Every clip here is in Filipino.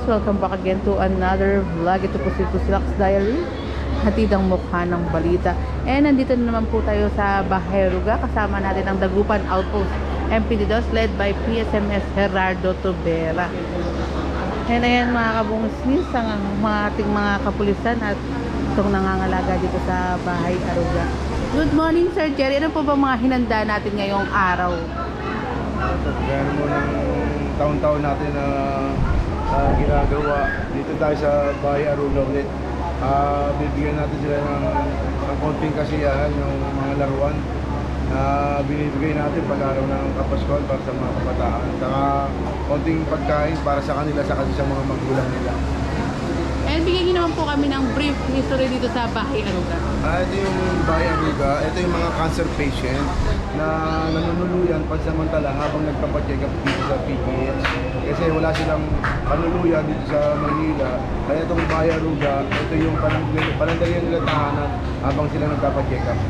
welcome back again to another vlog. Ito po si Tuslak's Diary, hatid ang mukha ng balita. And nandito na naman po tayo sa Bahay Aruga. Kasama natin ang Dagupan Outpost MPD-DOS led by PSMS Gerardo Tobera. And ayan mga kabungis, ang mga ating mga kapulisan at itong nangangalaga dito sa Bahay Aruga. Good morning, Sir Jerry. Ano po ba mga hinanda natin ngayong araw? Gaya mo ng taon-taon natin na ginagawa dito tayo sa Bahay Aruga ulit. Bibigyan natin sila ng konting kasiyahan yung mga laruan na binibigay natin pag-araw ng Kapaskuhan para sa mga kabataan. Saka konting pagkain para sa kanila sa mga magulang nila. And bigyan niyo naman po kami ng brief history dito sa Bahay Aruga. Ito yung Bahay Aruga. Ito yung mga cancer patient na nanunuluyan pansamantala habang nagpapacheck up dito sa PGH. Kasi wala silang panuluyan dito sa Manila. Kaya itong Bahay Aruga, ito yung panandalian nila tahanan habang sila nagpapacheck up.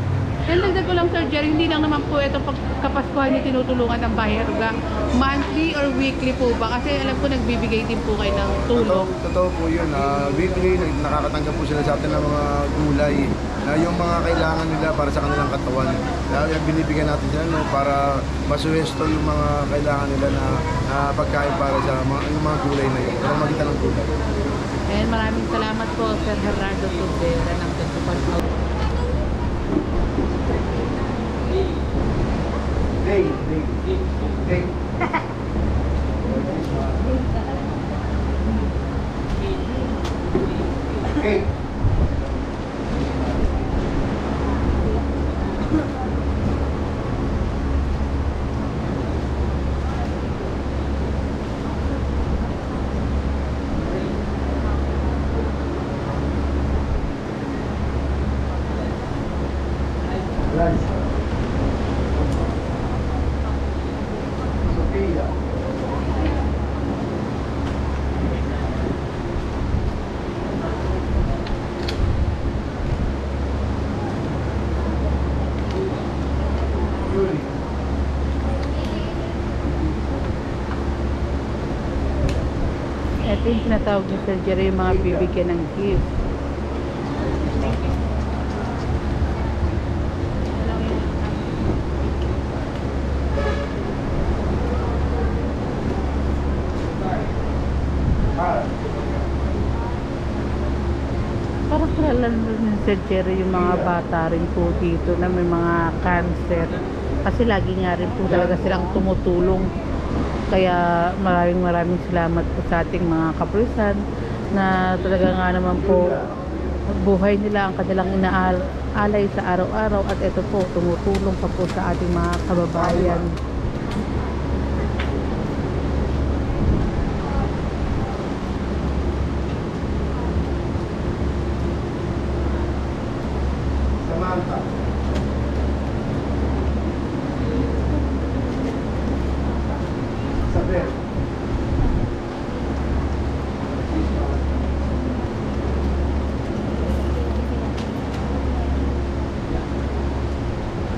And dagdag ko lang, Sir Jerry, hindi lang naman po itong pagkapaskuhan yung tinutulungan ng Bahay Aruga. Monthly or weekly po ba? Kasi alam ko nagbibigay din po kayo ng tulong. Totoo po yun. Weekly, nakakatanggap po sila sa atin ng mga gulay na yung mga kailangan nila para sa kanilang katawan. Kaya binibigyan natin sila para masuwesto yung mga kailangan nila na pagkain para sa yung mga gulay na yun. Para magkita ng gulay. And maraming salamat po, Sir Gerardo Tobera ng Dagupan Outpost. Hey. Hey. Ito yung tinatawag ni Sir Jerry, yung mga bibigyan ng gift. Parang kilala ni Sir Jerry yung mga bata rin po dito na may mga cancer. Kasi lagi nga rin po talaga silang tumutulong. Kaya maraming salamat po sa ating mga kapulisan na talaga nga naman po buhay nila ang kanilang inaalay sa araw-araw at ito po tumutulong pa po sa ating mga kababayan. Samantha. Saber.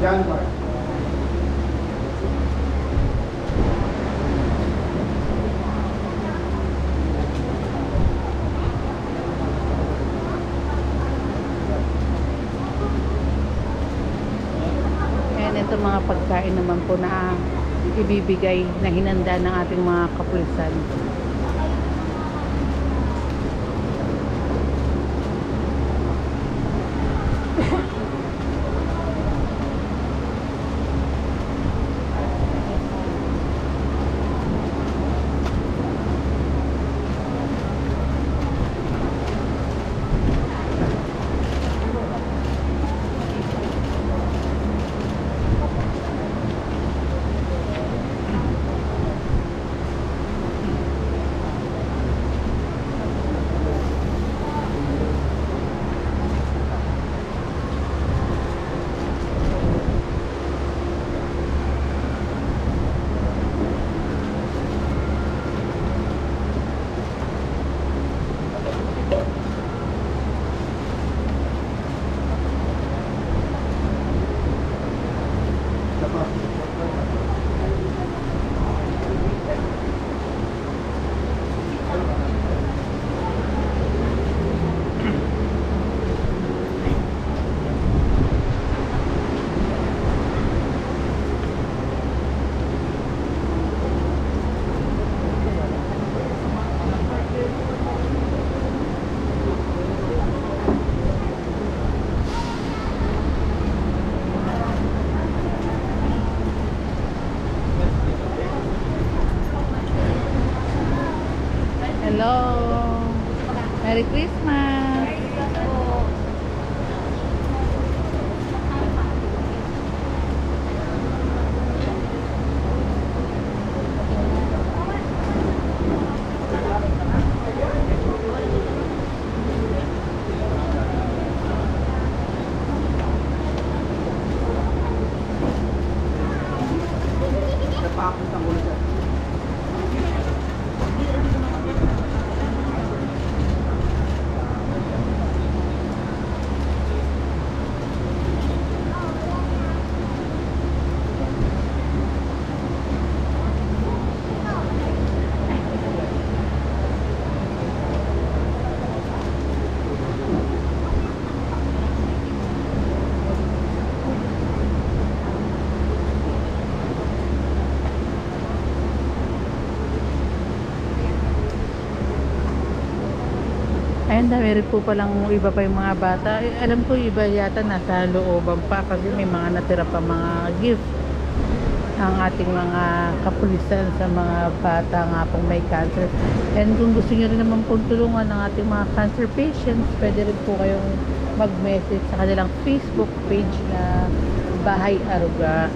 January. And ito mga pagkain naman po na ibibigay na hinanda ng ating mga kapulisan. Merry Christmas! Ayun, dami rin po palang iba pa yung mga bata. Alam ko iba yata nasa looban pa kasi may mga natira pa mga gift ang ating mga kapulisan sa mga bata nga pong may cancer. And kung gusto nyo rin naman pong tulungan ng ating mga cancer patients, pwede rin po kayong mag-message sa kanilang Facebook page na Bahay Aruga.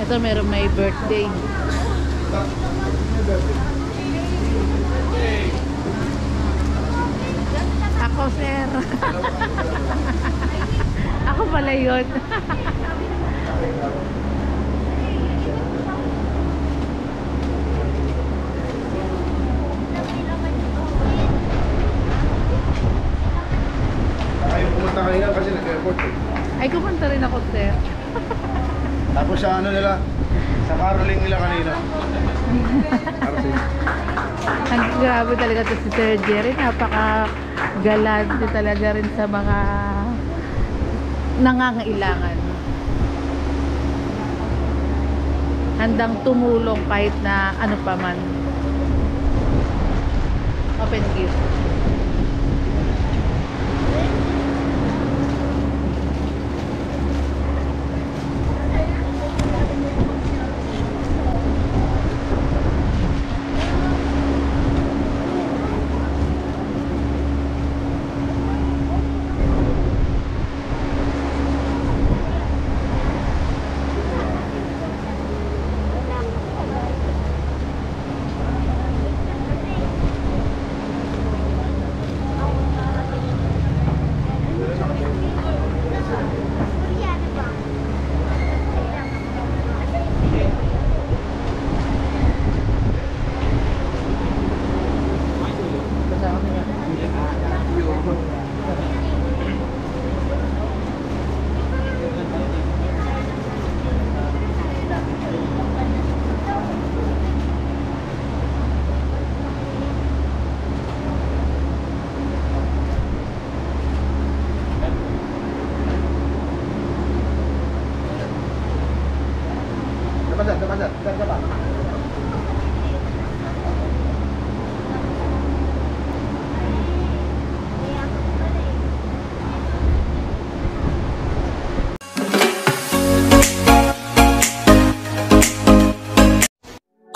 Ito meron may birthday. Ako, sir. Ako pala yun. Ayaw pumunta kanina kasi nag-airport eh. Ay, kumunta rin ako, sir. Tapos sa ano nila, sa caroling nila kanina. Ang grabe talaga to si Sir Jerry. Napaka-galante talaga rin sa mga nangangailangan. Handang tumulong kahit na ano pa man. Open gift.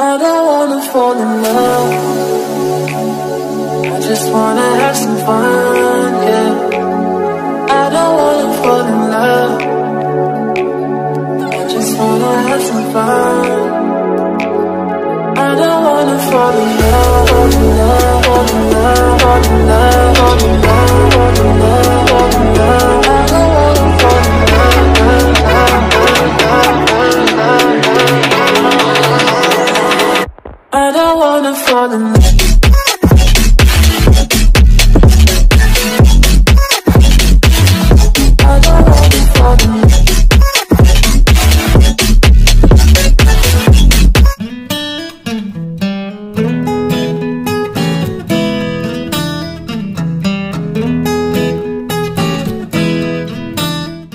I don't wanna fall in love. I just wanna have some fun, yeah. I don't wanna fall in love, I just wanna have some fun. I don't wanna fall in love, fall in love, fall in love, fall in love, fall in love, fall in love, fall in love. I don't wanna fall in love, I don't wanna fall in love.